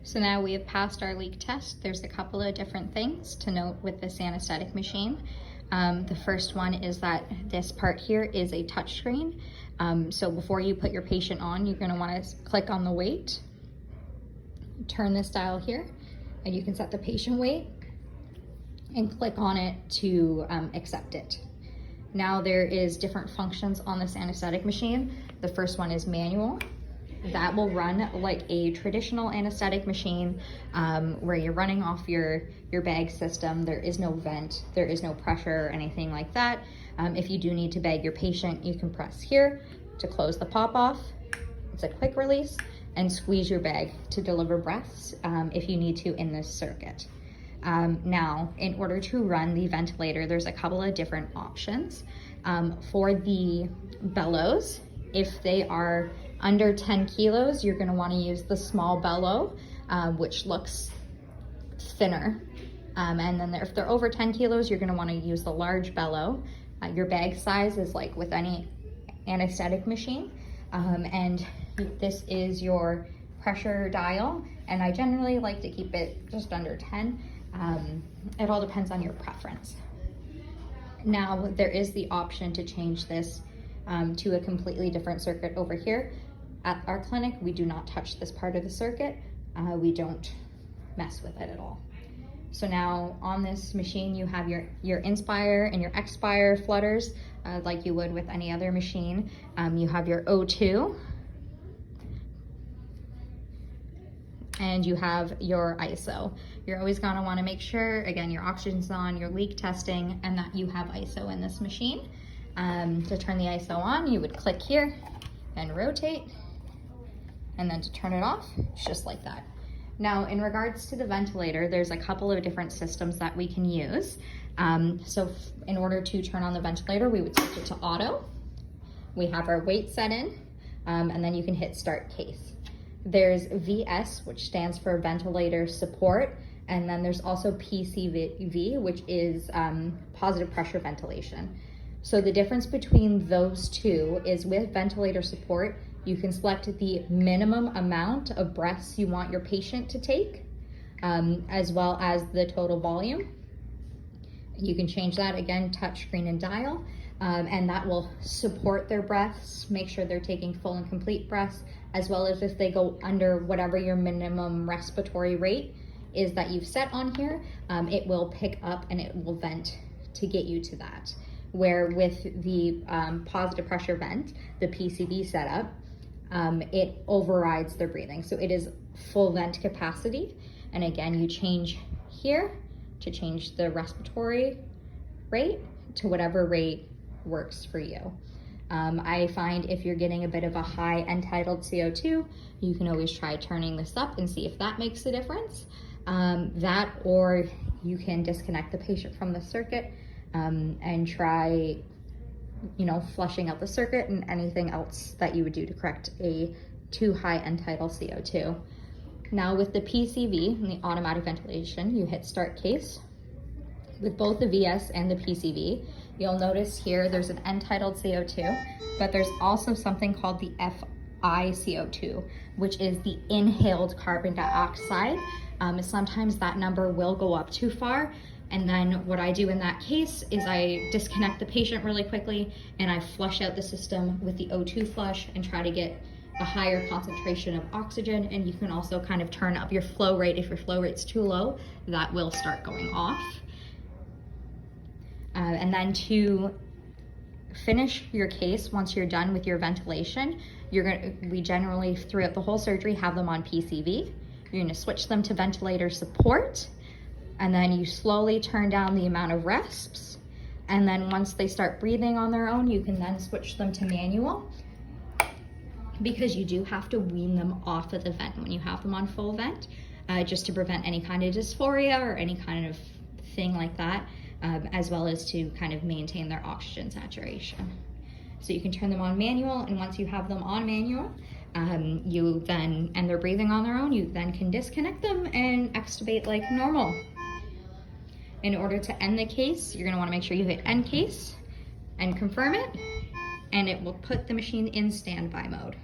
So now we have passed our leak test. There's a couple of different things to note with this anesthetic machine. The first one is that this part here is a touch screen. So before you put your patient on, you're going to want to click on the weight, turn this dial here, and you can set the patient weight and click on it to accept it. Now there is different functions on this anesthetic machine. The first one is manual. That will run like a traditional anesthetic machine where you're running off your bag system. There is no vent, there is no pressure or anything like that. If you do need to bag your patient, you can press here to close the pop off. It's a quick release, and squeeze your bag to deliver breaths if you need to in this circuit. Now, in order to run the ventilator, there's a couple of different options. For the bellows, if they are under 10 kilos, you're going to want to use the small bellow, which looks thinner. And then if they're over 10 kilos, you're going to want to use the large bellow. Your bag size is like with any anesthetic machine. And this is your pressure dial. And I generally like to keep it just under 10. It all depends on your preference. Now, there is the option to change this to a completely different circuit over here. At our clinic, we do not touch this part of the circuit. We don't mess with it at all. So now on this machine, you have your inspire and your expire flutters like you would with any other machine. You have your O2, and you have your ISO. You're always gonna wanna make sure, again, your oxygen's on, your leak testing, and that you have ISO in this machine. To turn the ISO on, you would click here and rotate, and then to turn it off, it's just like that. Now, in regards to the ventilator, there's a couple of different systems that we can use. So in order to turn on the ventilator, we would switch it to auto. We have our weight set in, and then you can hit start case. There's VS, which stands for ventilator support, and then there's also PCV, which is positive pressure ventilation. So the difference between those two is with ventilator support, you can select the minimum amount of breaths you want your patient to take, as well as the total volume. You can change that, again, touch screen and dial, and that will support their breaths, make sure they're taking full and complete breaths, as well as if they go under whatever your minimum respiratory rate is that you've set on here, it will pick up and it will vent to get you to that. Where with the positive pressure vent, the PCV setup, it overrides their breathing. So it is full vent capacity. And again, you change here to change the respiratory rate to whatever rate works for you. I find if you're getting a bit of a high end-tidal CO2, you can always try turning this up and see if that makes a difference. That, or you can disconnect the patient from the circuit and try, flushing out the circuit and anything else that you would do to correct a too high end-tidal CO2. Now with the PCV and the automatic ventilation, you hit start case. With both the VS and the PCV, you'll notice here there's an end-tidal CO2, but there's also something called the FiCO2, which is the inhaled carbon dioxide. Sometimes that number will go up too far. And then what I do in that case is I disconnect the patient really quickly and I flush out the system with the O2 flush and try to get a higher concentration of oxygen. And you can also kind of turn up your flow rate. If your flow rate's too low, that will start going off. And then to finish your case, once you're done with your ventilation, we generally throughout the whole surgery have them on PCV. You're gonna switch them to ventilator support. And then you slowly turn down the amount of resps. And then once they start breathing on their own, you can then switch them to manual, because you do have to wean them off of the vent when you have them on full vent, just to prevent any kind of dysphoria or any kind of thing like that, as well as to kind of maintain their oxygen saturation. So you can turn them on manual, and once you have them on manual, and they're breathing on their own, you then can disconnect them and extubate like normal. In order to end the case, you're gonna wanna make sure you hit end case and confirm it, and it will put the machine in standby mode.